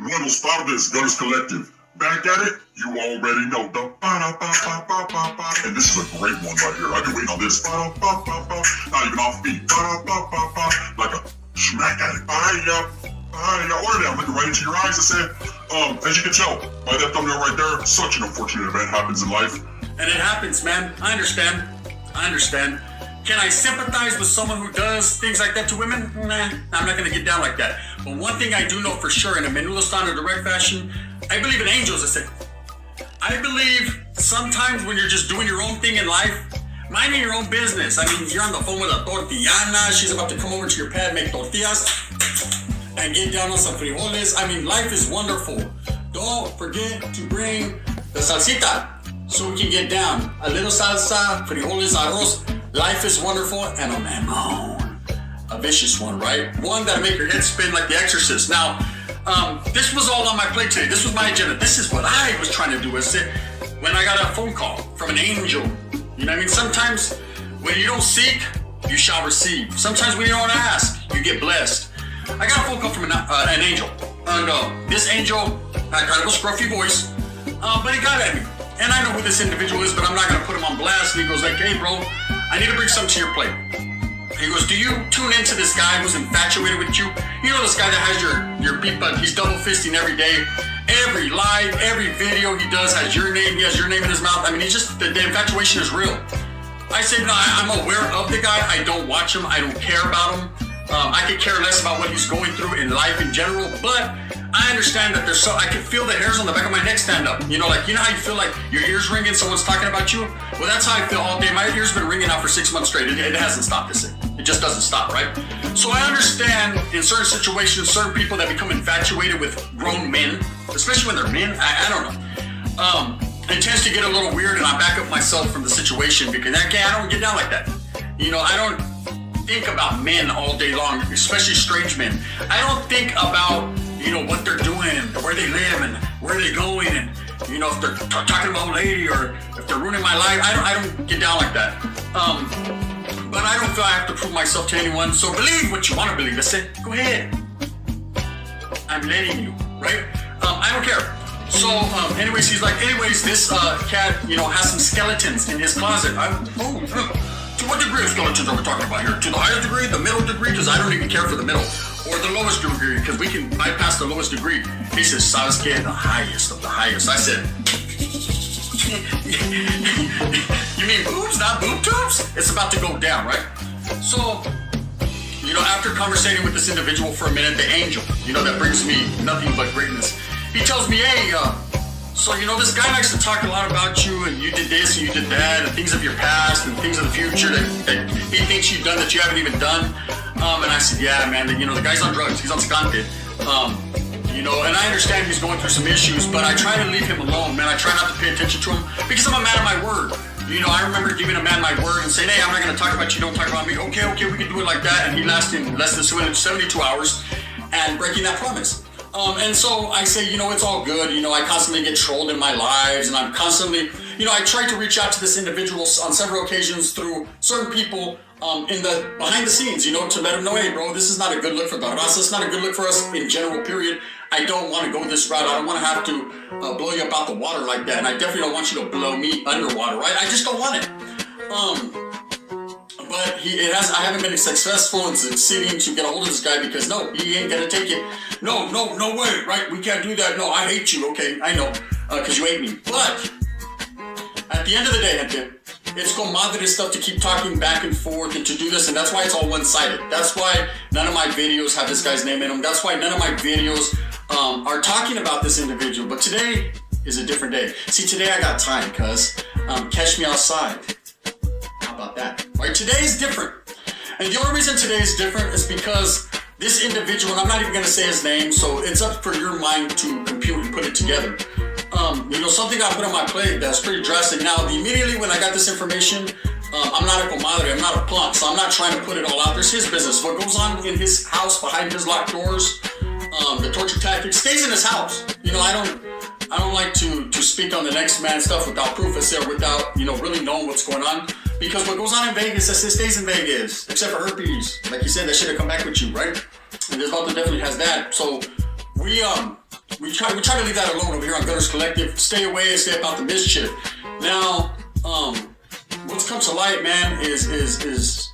Buenos tardes, Gunnerz Collective. Back at it, you already know. And this is a great one right here. I've been waiting on this. Not even off beat. Like a smack at it. I ordered it. I'm looking right into your eyes. I said, as you can tell by that thumbnail right there, such an unfortunate event happens in life. And it happens, man. I understand. Can I sympathize with someone who does things like that to women? Nah, I'm not going to get down like that. But one thing I do know for sure, in a menudo stand or direct fashion, I believe in angels. I said, I believe sometimes when you're just doing your own thing in life, minding your own business. I mean, you're on the phone with a tortillana. She's about to come over to your pad, make tortillas, and get down on some frijoles. I mean, life is wonderful. Don't forget to bring the salsita so we can get down. A little salsa, frijoles, arroz. Life is wonderful, and a mamon. A vicious one, right? One that'll make your head spin like The Exorcist. Now, this was all on my plate today. This was my agenda. This is what I was trying to do. Is it when I got a phone call from an angel? You know what I mean? Sometimes when you don't seek, you shall receive. Sometimes when you don't ask, you get blessed. I got a phone call from an angel. And this angel had kind of a scruffy voice, but he got at me. And I know who this individual is, but I'm not going to put him on blast. And he goes like, hey, bro, I need to bring something to your plate. He goes, do you tune into this guy who's infatuated with you? You know this guy that has your beat button. He's double fisting every day. Every live, every video he does has your name. He has your name in his mouth. I mean, he's just, the infatuation is real. I said, no, I'm aware of the guy. I don't watch him. I don't care about him. I could care less about what he's going through in life in general, but I understand that I can feel the hairs on the back of my neck stand up. You know how you feel like your ears ringing, someone's talking about you? Well, that's how I feel all day. My ears been ringing out for 6 months straight. It hasn't stopped this thing. It just doesn't stop, right? So I understand in certain situations, certain people that become infatuated with grown men, especially when they're men, I don't know. It tends to get a little weird, and I back up myself from the situation because I don't get down like that. You know, I don't think about men all day long, especially strange men. I don't think about, what they're doing and where they live and where they're going and, if they're talking about a lady or if they're ruining my life. I don't get down like that. But I don't feel I have to prove myself to anyone. So believe what you want to believe. I said, go ahead. I'm letting you, right? I don't care. So, anyways, he's like, this cat, has some skeletons in his closet. To what degree of skeletons are we talking about here? To the highest degree, the middle degree? Because I don't even care for the middle. Or the lowest degree, because we can bypass the lowest degree. He says, "Sabes que? The highest of the highest." I said, you mean boobs, not boob tubes? It's about to go down, right? So, after conversating with this individual for a minute, the angel, that brings me nothing but greatness. He tells me, hey, so, this guy likes to talk a lot about you, and you did this, and you did that, and things of your past, and things of the future that he thinks you've done that you haven't even done. And I said, yeah, man, the guy's on drugs. He's on skante. And I understand he's going through some issues, but I try to leave him alone, man. I try not to pay attention to him because I'm a man of my word. I remember giving a man my word and saying, hey, I'm not going to talk about you, don't talk about me. Okay, we can do it like that. And he lasted less than 72 hours and breaking that promise. And so I say, it's all good. I constantly get trolled in my lives, and I'm constantly, I try to reach out to this individual on several occasions through certain people in the behind the scenes, to let them know, hey, bro, this is not a good look for the raza. It's not a good look for us in general, period. I don't want to go this route. I don't want to have to blow you up out the water like that. And I definitely don't want you to blow me underwater, right? I just don't want it. But I haven't been successful in succeeding to get a hold of this guy because no, he ain't gonna take it. No way, right? We can't do that. No, I hate you. Okay, I know, because you hate me. But at the end of the day, gente, it's comadre stuff to keep talking back and forth and to do this, and that's why it's all one-sided. That's why none of my videos have this guy's name in them. That's why none of my videos are talking about this individual. But today is a different day. See, today I got time, cuz catch me outside. How about that? Right, today is different. And the only reason today is different is because this individual, and I'm not even going to say his name, so it's up for your mind to compute and put it together. Something got put on my plate that's pretty drastic. Now, immediately when I got this information, I'm not a comadre, I'm not a plump, so I'm not trying to put it all out. There's his business. What goes on in his house, behind his locked doors, the torture tactics, stays in his house. I don't like to speak on the next man's stuff without proof, without, really knowing what's going on. Because what goes on in Vegas, it stays in Vegas, except for herpes. Like you said, that should have come back with you, right? And this Vato definitely has that. So we we try to leave that alone over here on Gunnerz Collective. Stay away, stay about the mischief. Now, what's come to light, man, is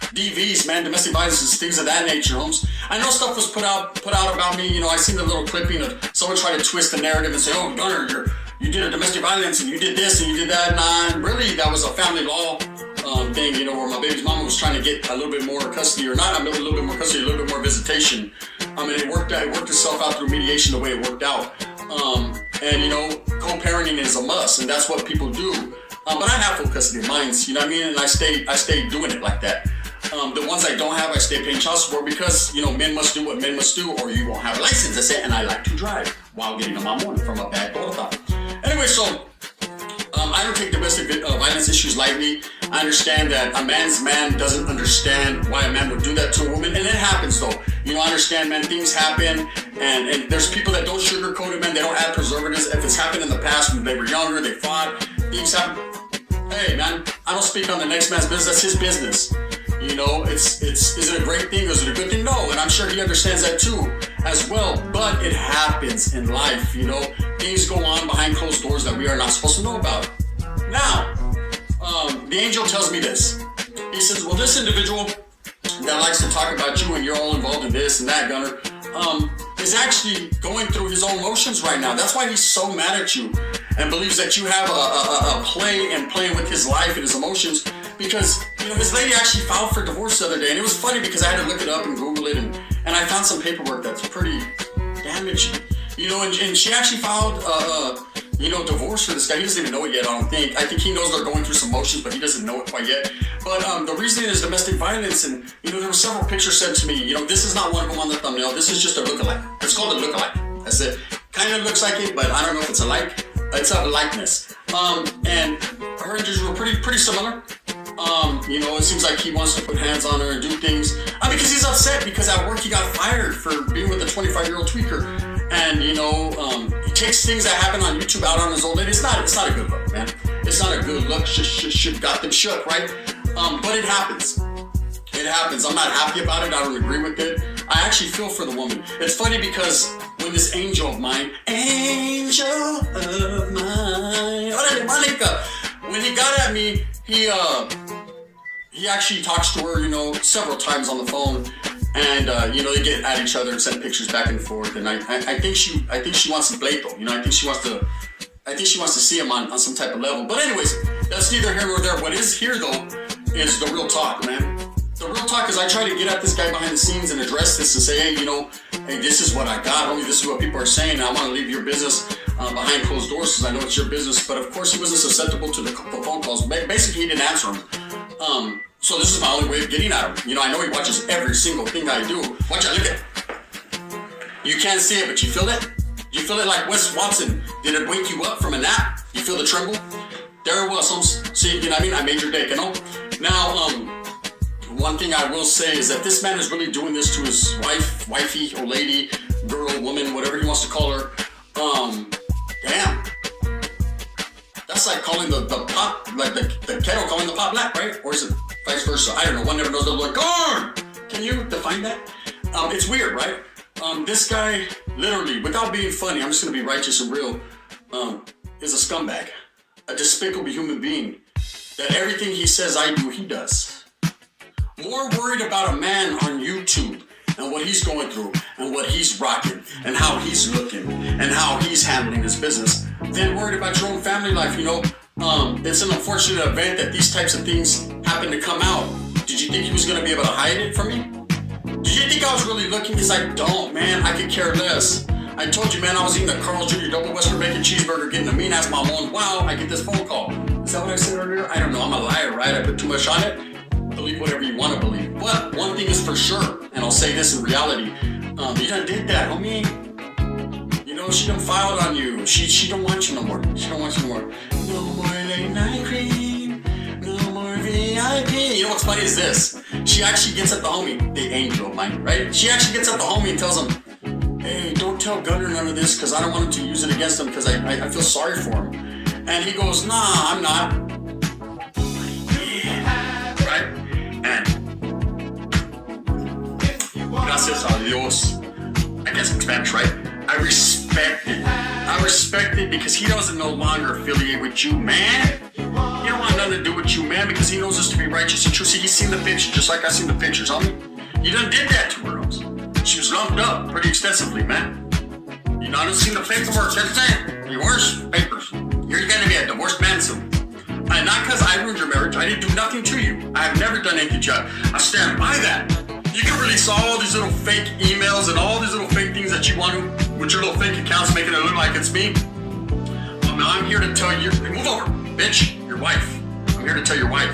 DVs, man, domestic violence, things of that nature, Holmes. I know stuff was put out about me. You know, I seen the little clipping of someone trying to twist the narrative and say, "Oh, Gunner, you did a domestic violence and you did this and you did that." Nah, really, that was a family law thing. You know, where my baby's mama was trying to get a little bit more custody, or not a little bit more custody, a little bit more visitation. And it worked itself out through mediation the way it worked out. And you know, co-parenting is a must, and that's what people do. But I have full custody of mine, you know what I mean? And I stay doing it like that. The ones I don't have, I stay paying child support because, you know, men must do what men must do, or you won't have a license. That's it. And I like to drive while getting on my morning from a bad torta. Anyway, so I don't take domestic violence issues lightly. I understand that a man's man doesn't understand why a man would do that to a woman, and it happens though. You know, I understand, man, things happen, and there's people that don't sugarcoat it, man. They don't add preservatives. If it's happened in the past when they were younger, they fought, things happen. Hey, man, I don't speak on the next man's business. That's his business. You know, is it a great thing or is it a good thing? No, and I'm sure he understands that too, as well. But it happens in life, you know. Things go on behind closed doors that we are not supposed to know about. Now, the angel tells me this. He says, well, this individual that likes to talk about you and you're all involved in this and that, Gunner, is actually going through his own motions right now. That's why he's so mad at you and believes that you have a play and playing with his life and his emotions, because, you know, his lady actually filed for divorce the other day, and it was funny because I had to look it up and Google it, and I found some paperwork that's pretty damaging, you know, and she actually filed you know, divorce for this guy. He doesn't even know it yet, I don't think. I think he knows they're going through some motions, but he doesn't know it quite yet. But the reason is domestic violence, and, you know, there were several pictures sent to me. You know, this is not one of them on the thumbnail. This is just a lookalike. It's called a lookalike. That's it. Kind of looks like it, but I don't know if it's a like. It's a likeness. And her injuries were pretty similar. You know, it seems like he wants to put hands on her and do things. Because he's upset because at work he got fired for being with a 25-year-old tweaker. And, you know, he takes things that happen on YouTube out on his old lady. It's not a good look, man. It's not a good look. Got them shook, right? But it happens. It happens. I'm not happy about it. I don't agree with it. I actually feel for the woman. It's funny because when this angel of mine, when he got at me, he actually talks to her, you know, several times on the phone. And you know, they get at each other and send pictures back and forth. And I think she wants to pleito. You know, I think she wants to see him on some type of level. But anyways, that's neither here nor there. What is here though is the real talk, man. The real talk is I try to get at this guy behind the scenes and address this and say, hey, you know, hey, this is what I got. Only this is what people are saying. I want to leave your business behind closed doors because I know it's your business. But of course, he wasn't susceptible to the phone calls. Basically, he didn't answer them. So this is my only way of getting at him. You know, I know he watches every single thing I do. Watch out, look at it. You can't see it, but you feel it? You feel it like Wes Watson. Did it wake you up from a nap? You feel the tremble? There it was. See, you know what I mean? I made your day, you know? Now, one thing I will say is that this man is really doing this to his wifey, or lady, girl, woman, whatever he wants to call her. Damn. That's like calling the pot, like the kettle calling the pot black, right? Or is it vice versa? I don't know. One never knows. They're like, "Gone." Can you define that? It's weird, right? This guy, literally, without being funny, I'm just gonna be righteous and real, is a scumbag, a despicable human being. That everything he says I do, he does. More worried about a man on YouTube and what he's going through and what he's rocking and how he's looking and how he's handling his business than worried about your own family life, you know. It's an unfortunate event that these types of things happen to come out. Did you think he was going to be able to hide it from me? Did you think I was really looking? Because I don't, man. I could care less. I told you, man, I was eating a Carl's Jr. double Western bacon cheeseburger, getting a mean ass mom on. Wow, I get this phone call. Is that what I said earlier? I don't know. I'm a liar, right? I put too much on it. Believe whatever you want to believe. But one thing is for sure, and I'll say this in reality, you done did that, homie. You know, she done filed on you. She don't want you no more. She don't want you no more. No more late night cream. No more VIP. You know what's funny is this. She actually gets at the homie, the angel of mine, right? She actually gets at the homie and tells him, hey, don't tell Gunner none of this because I don't want him to use it against him because I feel sorry for him. And he goes, nah, I'm not. Gracias a Dios. I guess in Spanish, right? I respect it. I respect it because he doesn't no longer affiliate with you, man. He don't want nothing to do with you, man, because he knows us to be righteous and true. See, he's seen the pictures, just like I seen the pictures, homie. You done did that to her, else. She was lumped up pretty extensively, man. You know, I done seen the paperwork, that's it. Divorce papers. You're gonna be a divorced man soon. And not because I ruined your marriage, I didn't do nothing to you. I have never done anything to you. I stand by that. You can release all these little fake emails and all these little fake things that you want to, with your little fake accounts, making it look like it's me. Now I'm here to tell you, move over, bitch, your wife. I'm here to tell your wife.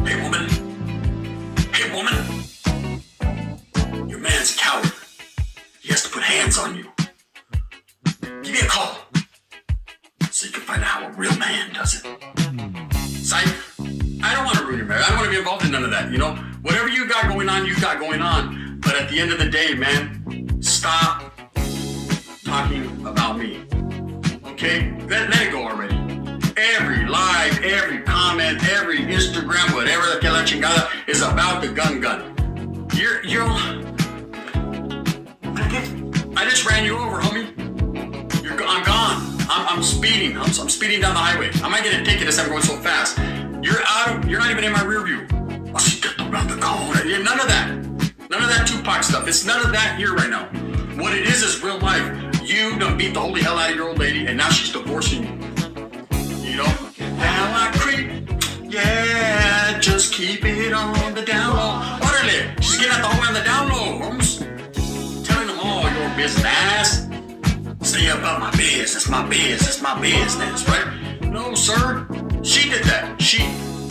Hey, woman. Hey, woman. Your man's a coward. He has to put hands on you. Give me a call so you can find out how a real man does it. Psych. I don't want to ruin your marriage. I don't want to be involved in none of that, you know? Whatever you got going on, you've got going on. But at the end of the day, man, stop talking about me. Okay? Let it go already. Every live, every comment, every Instagram, whatever the que la chingada is about the gun. I just ran you over, homie. I'm gone. I'm speeding. I'm speeding down the highway. I might get a ticket if I'm going so fast. You're not even in my rear view. I'll see get around the corner. Yeah, none of that. None of that Tupac stuff. It's none of that here right now. What it is real life. You done beat the holy hell out of your old lady, and now she's divorcing you. You know? Now I creep. Yeah, just keep it on the down low. Orderly. She's getting at the home on the down low, Holmes. Telling them all your business. Stay about my business, my business, my business, right? No, sir. She did that. She,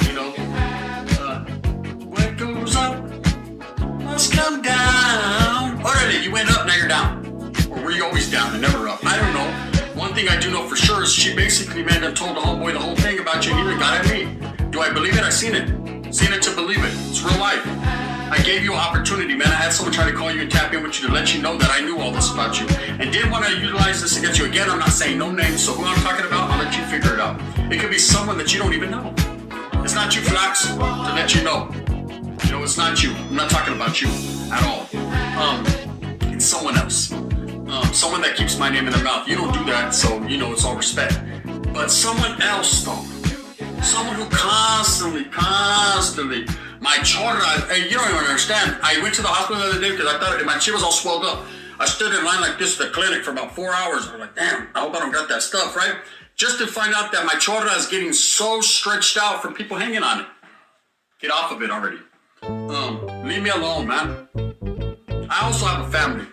you know, what goes up must come down. Already, you went up, now you're down. Or were you always down and never up? I don't know. One thing I do know for sure is she basically, man, done told the homeboy the whole thing about you and he got at me. Do I believe it? I seen it. Seen it to believe it. It's real life. I gave you an opportunity, man. I had someone try to call you and tap in with you to let you know that I knew all this about you and didn't want to utilize this against you. Again, I'm not saying no names, so who I'm talking about, I'll let you figure it out. It could be someone that you don't even know. It's not you, Flax, to let you know. You know, it's not you. I'm not talking about you at all. It's someone else. Someone that keeps my name in their mouth. You don't do that, so you know it's all respect. But someone else, though. Someone who constantly, my chorra, hey, you don't even understand. I went to the hospital the other day because I thought my shit was all swelled up. I stood in line like this at the clinic for about 4 hours. I'm like, damn, I hope I don't got that stuff, right? Just to find out that my chorra is getting so stretched out from people hanging on it. Get off of it already. Leave me alone, man. I also have a family,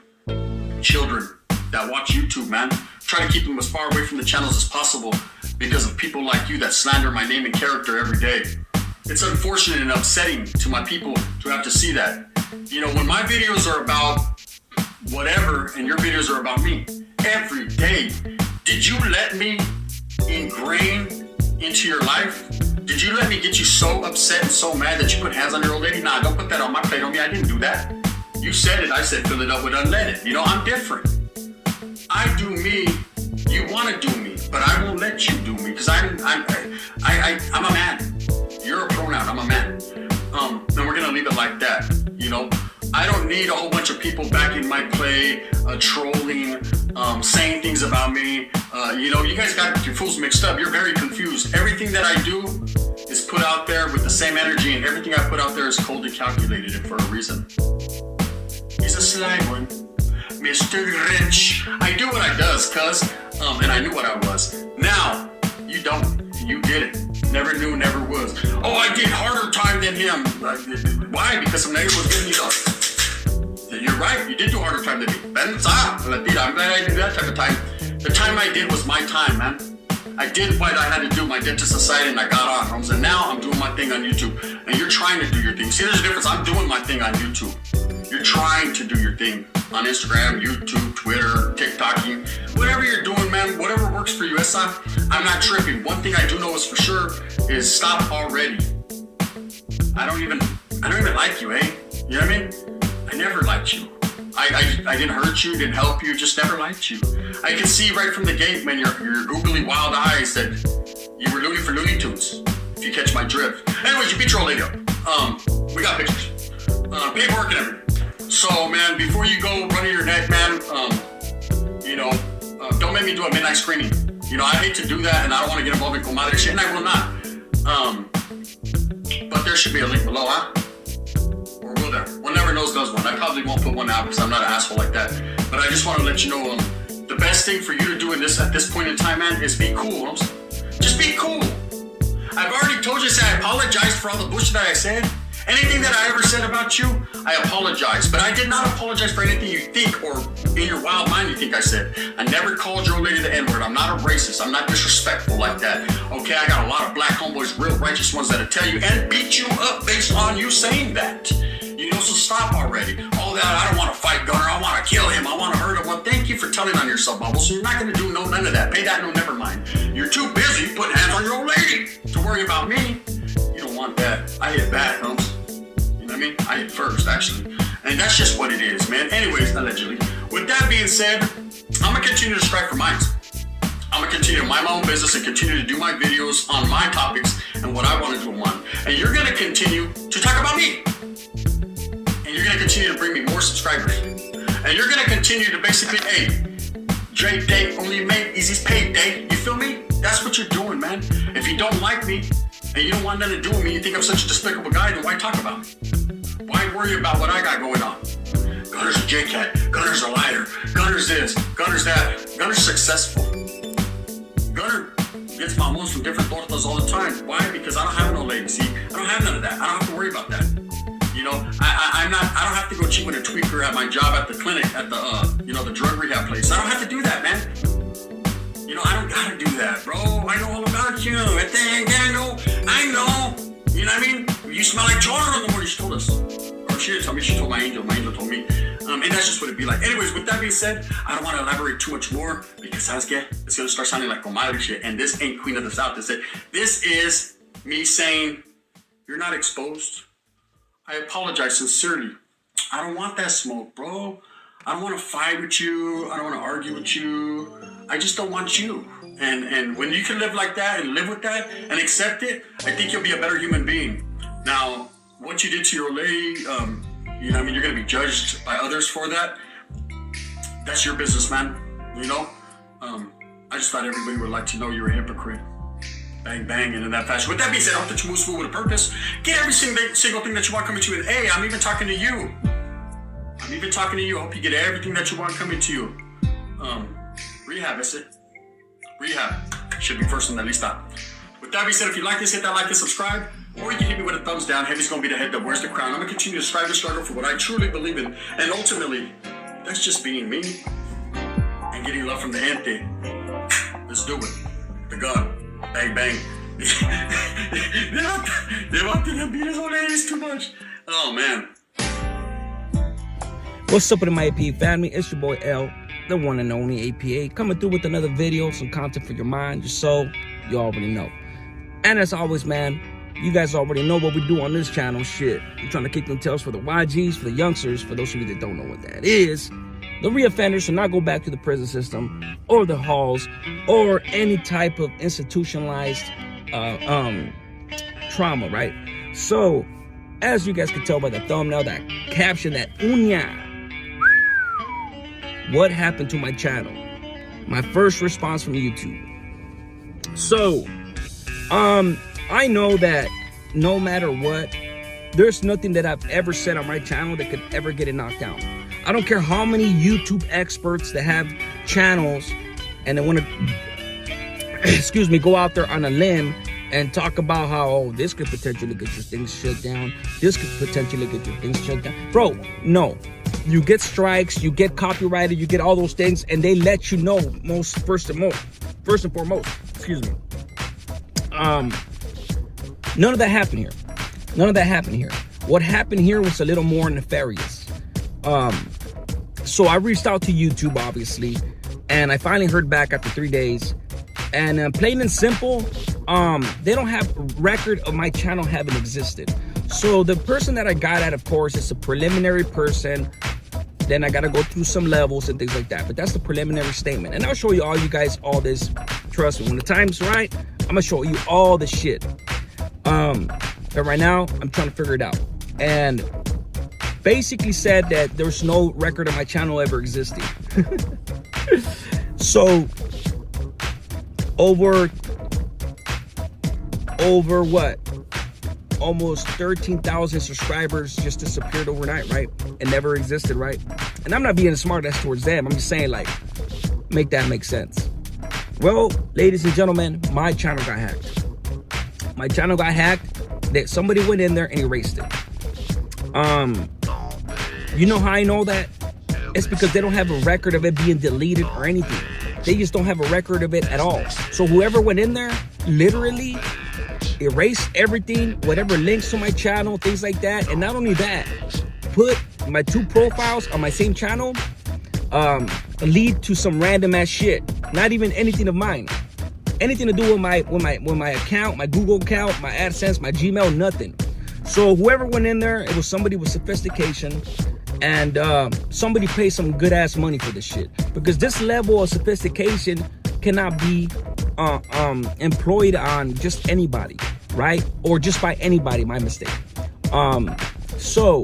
children that watch YouTube, man. Try to keep them as far away from the channels as possible because of people like you that slander my name and character every day. It's unfortunate and upsetting to my people to have to see that. You know, when my videos are about whatever and your videos are about me, every day, did you let me ingrain into your life? Did you let me get you so upset and so mad that you put hands on your old lady? Nah, don't put that on my plate on me. I didn't do that. You said it. I said fill it up with unleaded. You know, I'm different. I do me. You want to do me, but I won't let you do me because I'm a man. You're a pronoun. I'm a man. And we're gonna leave it like that. You know, I don't need a whole bunch of people backing my play, trolling, saying things about me. You know, you guys got your fools mixed up. You're very confused. Everything that I do is put out there with the same energy, and everything I put out there is coldly calculated and for a reason. He's a sly one, Mr. Rich. I do what I does, cuz, and I knew what I was. Now, you don't. You did it. Never knew, never was. Oh, I did harder time than him. Why? Because some nigga was getting you up. You're right. You did do harder time than me. I'm glad I did that type of time. The time I did was my time, man. I did what I had to do, my debt to society, and I got on, homes. And now I'm doing my thing on YouTube. And you're trying to do your thing. See, there's a difference. I'm doing my thing on YouTube. You're trying to do your thing on Instagram, YouTube, Twitter, TikToking, whatever you're doing, man, whatever works for you. I'm not tripping. One thing I do know is for sure is stop already. I don't even like you, eh? You know what I mean? I never liked you. I didn't hurt you, didn't help you, just never liked you. I can see right from the gate, man, your googly wild eyes that you were looting for Looney Tunes, if you catch my drift. Anyways, you beat your old lady up. We got pictures. Paperwork and everything. So, man, before you go running your neck, man, you know, don't make me do a midnight screening. You know, I hate to do that, and I don't want to get involved in comadre shit, and I will not. But there should be a link below, huh? Or will there? One never knows does one. I probably won't put one out because I'm not an asshole like that. But I just want to let you know, the best thing for you to do in this at this point in time, man, is be cool. Just be cool. I've already told you, I apologized for all the bullshit that I said. Anything that I ever said about you, I apologize. But I did not apologize for anything you think or in your wild mind you think I said. I never called your old lady the N-word. I'm not a racist. I'm not disrespectful like that. Okay, I got a lot of black homeboys, real righteous ones that'll tell you and beat you up based on you saying that. You know, so stop already. All that, I don't want to fight Gunner. I want to kill him. I want to hurt him. Well, thank you for telling on yourself, Bubble. So you're not going to do none of that. Pay that, no, never mind. You're too busy putting hands on your old lady to worry about me. You don't want that. I hit back, Holmes. You know what I mean? I hit first, actually. And that's just what it is, man. Anyways, allegedly. With that being said, I'm going to continue to strive for mine. I'm going to continue to mind my own business and continue to do my videos on my topics and what I want to do in one. And you're going to continue to talk about me. And you're going to continue to bring me more subscribers. And you're going to continue to basically, hey, Drake Day only made Easy's paid day. You feel me? That's what you're doing, man. If you don't like me and you don't want nothing to do with me, you think I'm such a despicable guy, then why talk about me? Why worry about what I got going on? Gunner's a J-Cat. Gunner's a liar. Gunner's this. Gunner's that. Gunner's successful. Gunner gets mamos from different tortas all the time. Why? Because I don't have no lady. See, I don't have none of that. I don't have to worry about that. You know, I don't have to go cheat with a tweaker at my job at the clinic, at the, the drug rehab place. I don't have to do that, man. You know, I don't gotta do that, bro. I know all about you. I know. You know what I mean? You smell like children in the morning, she told us. Or she didn't tell me, she told my angel told me. And that's just what it'd be like. Anyways, with that being said, I don't want to elaborate too much more because, ¿sabes qué? It's going to start sounding like comadre shit. And this ain't Queen of the South. This is me saying, you're not exposed. I apologize sincerely. I don't want that smoke, bro. I don't want to fight with you. I don't want to argue with you. I just don't want you. And when you can live like that and live with that and accept it, I think you'll be a better human being. Now, what you did to your lady, you know what I mean? You're going to be judged by others for that. That's your business, man. You know? I just thought everybody would like to know you're a hypocrite. Bang, bang, and in that fashion. With that being said, I hope that you move smooth with a purpose. Get every single thing that you want coming to you. And hey, I'm even talking to you. I hope you get everything that you want coming to you. Rehab, that's it. Rehab should be first on that lista. With that being said, if you like this, hit that like and subscribe. Or you can hit me with a thumbs down. Heavy's going to be the head up. Where's the crown? I'm going to continue to strive and struggle for what I truly believe in. And ultimately, that's just being me. And getting love from the gente. Let's do it. The gun. Bang, bang. They're about to beat his old ladies too much. Oh, man. What's up with my APA family? It's your boy L, the one and only APA, coming through with another video, some content for your mind, your soul. You already know. And as always, man, you guys already know what we do on this channel. Shit, we're trying to kick them tails for the YGs, for the youngsters, for those of you that don't know what that is. The reoffenders should not go back to the prison system or the halls or any type of institutionalized trauma, right? So, as you guys can tell by the thumbnail, that caption, that uña, what happened to my channel? My first response from YouTube. So, I know that no matter what, there's nothing that I've ever said on my channel that could ever get it knocked down. I don't care how many YouTube experts that have channels and they want to, go out there on a limb and talk about how, oh, this could potentially get your things shut down. This could potentially get your things shut down. Bro, no. You get strikes, you get copyrighted, you get all those things, and they let you know first and foremost. Excuse me. None of that happened here. What happened here was a little more nefarious. So I reached out to YouTube, obviously, and I finally heard back after 3 days. And plain and simple, they don't have a record of my channel having existed. So the person that I got at, of course, is a preliminary person. Then I got to go through some levels and things like that. But that's the preliminary statement. And I'll show you all this. Trust me, when the time's right, I'm going to show you all the shit. But right now, I'm trying to figure it out. And basically said that there's no record of my channel ever existing. So over what? Almost 13,000 subscribers just disappeared overnight, right? And never existed, right? And I'm not being a smart ass towards them. I'm just saying, like, make that make sense. Well, ladies and gentlemen, my channel got hacked. My channel got hacked. That somebody went in there and erased it. You know how I know that? It's because they don't have a record of it being deleted or anything. They just don't have a record of it at all. So whoever went in there literally erased everything, whatever links to my channel, things like that. And not only that, put my 2 profiles on my same channel lead to some random ass shit. Not even anything of mine. Anything to do with my account, my Google account, my AdSense, my Gmail, nothing. So whoever went in there, it was somebody with sophistication, and somebody paid some good ass money for this shit, because this level of sophistication cannot be employed on just anybody, right? Or just by anybody. My mistake. So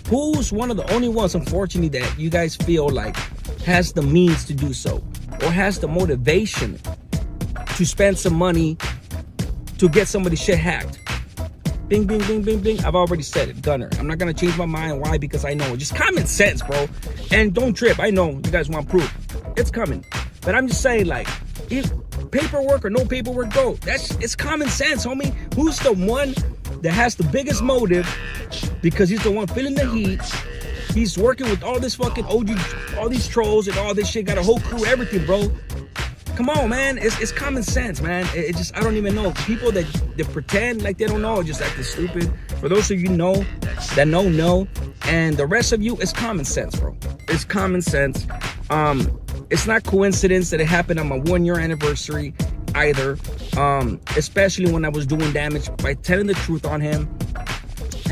who's one of the only ones, unfortunately, that you guys feel like has the means to do so, or has the motivation to spend some money to get somebody's shit hacked? Bing, bing, bing, bing, bing. I've already said it, Gunner. I'm not gonna change my mind. Why? Because I know. Just common sense, bro. And don't trip. I know you guys want proof. It's coming. But I'm just saying, like, if paperwork or no paperwork, bro, it's common sense, homie. Who's the one that has the biggest motive? Because he's the one feeling the heat. He's working with all this fucking OG, all these trolls and all this shit. Got a whole crew, everything, bro. Come on, man. It's common sense, man. It just, I don't even know. People that pretend like they don't know, just acting stupid. For those of you know, that know. And the rest of you, it's common sense, bro. It's common sense. It's not coincidence that it happened on my 1-year anniversary either. Especially when I was doing damage by telling the truth on him.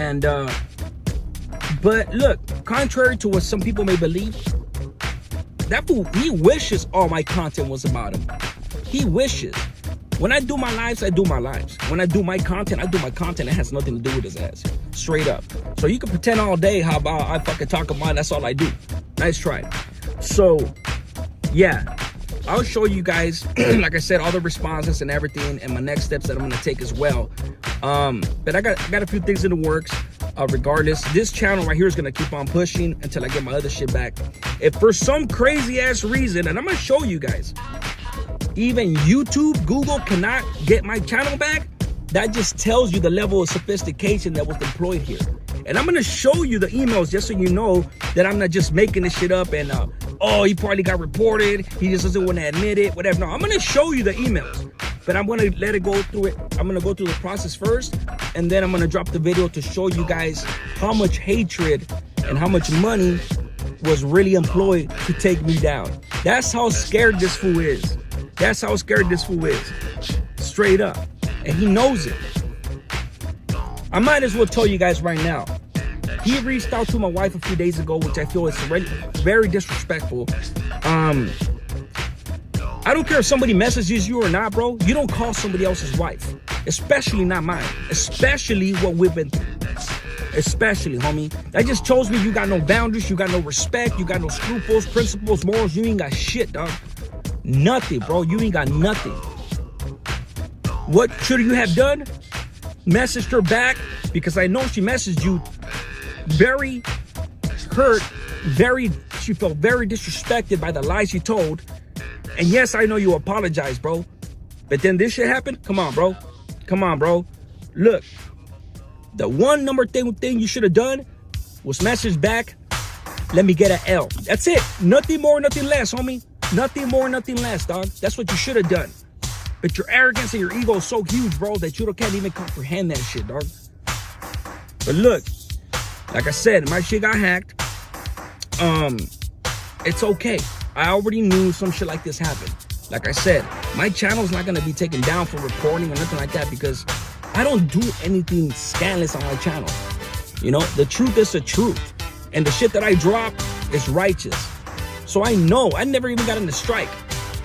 And, but look, contrary to what some people may believe, that fool, he wishes all my content was about him. He wishes. When I do my lives, I do my lives. When I do my content, I do my content. It has nothing to do with his ass. Straight up. So you can pretend all day how about I fucking talk about it. That's all I do. Nice try. So, yeah. I'll show you guys, like I said, all the responses and everything, and my next steps that I'm going to take as well. But I got a few things in the works. Regardless, this channel right here is gonna keep on pushing until I get my other shit back. If for some crazy ass reason, and I'm gonna show you guys, even YouTube, Google cannot get my channel back, that just tells you the level of sophistication that was deployed here. And I'm gonna show you the emails just so you know that I'm not just making this shit up and oh, he probably got reported, he just doesn't want to admit it, whatever. No, I'm gonna show you the emails, but I'm gonna let it go through it. I'm gonna go through the process first, and then I'm gonna drop the video to show you guys how much hatred and how much money was really employed to take me down. That's how scared this fool is. That's how scared this fool is. Straight up. And he knows it. I might as well tell you guys right now. He reached out to my wife a few days ago, which I feel is very disrespectful. I don't care if somebody messages you or not, bro. You don't call somebody else's wife. Especially not mine. Especially what we've been through. Especially, homie. That just shows me you got no boundaries, you got no respect, you got no scruples, principles, morals. You ain't got shit, dog. Nothing, bro. You ain't got nothing. What should you have done? Messaged her back, because I know she messaged you very hurt, she felt very disrespected by the lies you told. And yes, I know you apologize, bro. But then this shit happened? Come on, bro. Come on, bro. Look, the one number thing you should have done was message back, let me get an L. That's it. Nothing more, nothing less, homie. Nothing more, nothing less, dog. That's what you should have done. But your arrogance and your ego is so huge, bro, that you can't even comprehend that shit, dog. But look, like I said, my shit got hacked. It's okay. I already knew some shit like this happened. Like I said, my channel's not gonna be taken down for reporting or nothing like that, because I don't do anything scandalous on my channel. You know, the truth is the truth. And the shit that I drop is righteous. So I know, I never even got into strike.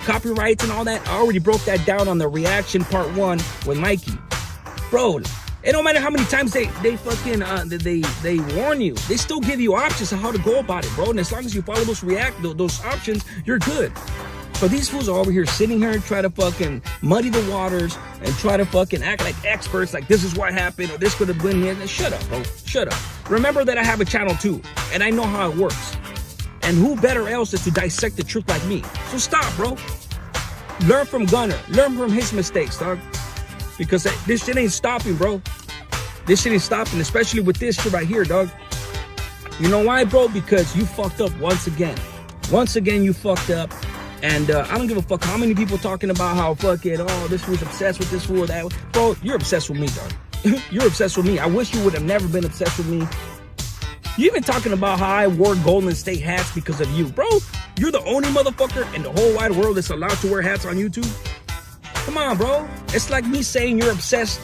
Copyrights and all that, I already broke that down on the reaction part 1 with Mikey. Bro, it don't matter how many times they fucking they warn you, they still give you options on how to go about it, bro. And as long as you follow those options, you're good. So these fools are over here sitting here and try to fucking muddy the waters and try to fucking act like experts, like this is what happened or this could have been here. Shut up, bro. Shut up. Remember that I have a channel too, and I know how it works. And who better else is to dissect the truth like me? So stop, bro. Learn from Gunner. Learn from his mistakes, dog. Because this shit ain't stopping, bro. This shit ain't stopping, especially with this shit right here, dog. You know why, bro? Because you fucked up once again. Once again, you fucked up. And I don't give a fuck how many people talking about how fucking, oh, this fool's obsessed with this fool or that. Bro, you're obsessed with me, dog. You're obsessed with me. I wish you would have never been obsessed with me. You even talking about how I wore Golden State hats because of you. Bro, you're the only motherfucker in the whole wide world that's allowed to wear hats on YouTube. Come on, bro. It's like me saying you're obsessed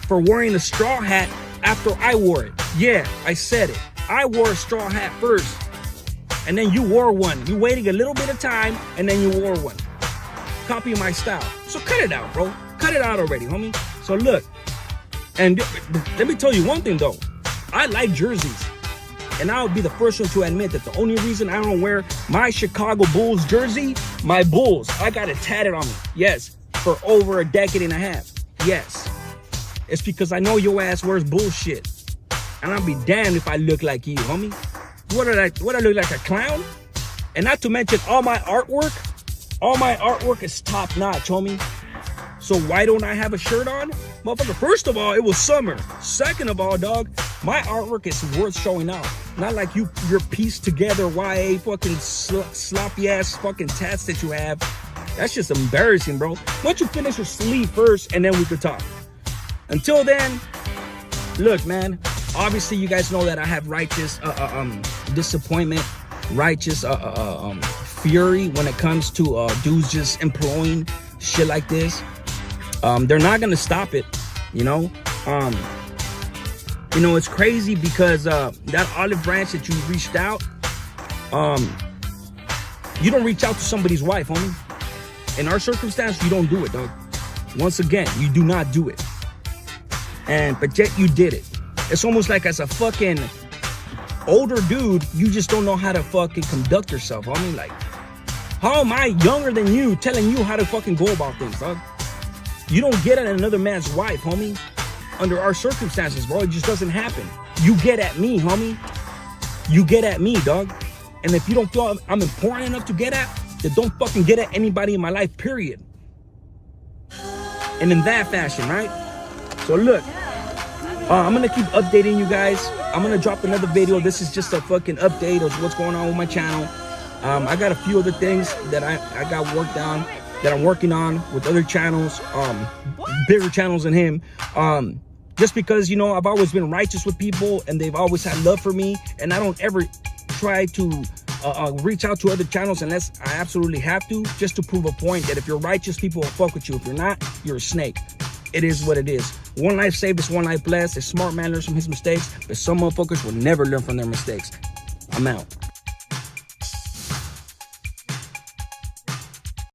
for wearing a straw hat after I wore it. Yeah, I said it. I wore a straw hat first. And then you wore one. You waited a little bit of time, and then you wore one. Copy my style. So cut it out, bro. Cut it out already, homie. So look, and let me tell you one thing, though. I like jerseys. And I'll be the first one to admit that the only reason I don't wear my Chicago Bulls jersey, my Bulls, I got it tatted on me. Yes, for over a decade and a half. Yes. It's because I know your ass wears bullshit. And I'll be damned if I look like you, homie. What I look like, a clown? And not to mention all my artwork is top notch, homie. So why don't I have a shirt on? Motherfucker, first of all, it was summer. Second of all, dog, my artwork is worth showing off. Not like your pieced together YA fucking sloppy ass fucking tats that you have. That's just embarrassing, bro. Why don't you finish your sleeve first and then we could talk? Until then, look, man. Obviously, you guys know that I have righteous disappointment, righteous fury when it comes to dudes just employing shit like this. They're not gonna stop it, you know. It's crazy because that olive branch that you reached out, you don't reach out to somebody's wife, homie. In our circumstance, you don't do it, dog. Once again, you do not do it. But yet you did it. It's almost like as a fucking older dude, you just don't know how to fucking conduct yourself, homie. Like, how am I younger than you telling you how to fucking go about things, dog? You don't get at another man's wife, homie. Under our circumstances, bro, it just doesn't happen. You get at me, homie. You get at me, dog. And if you don't feel I'm important enough to get at, then don't fucking get at anybody in my life, period. And in that fashion, right? So look. I'm going to keep updating you guys. I'm going to drop another video. This is just a fucking update of what's going on with my channel. I got a few other things that I got worked on, that I'm working on with other channels, bigger channels than him. Just because, I've always been righteous with people and they've always had love for me. And I don't ever try to reach out to other channels unless I absolutely have to, just to prove a point that if you're righteous, people will fuck with you. If you're not, you're a snake. It is what it is. One life saved is one life blessed. A smart man learns from his mistakes, but some motherfuckers will never learn from their mistakes. I'm out.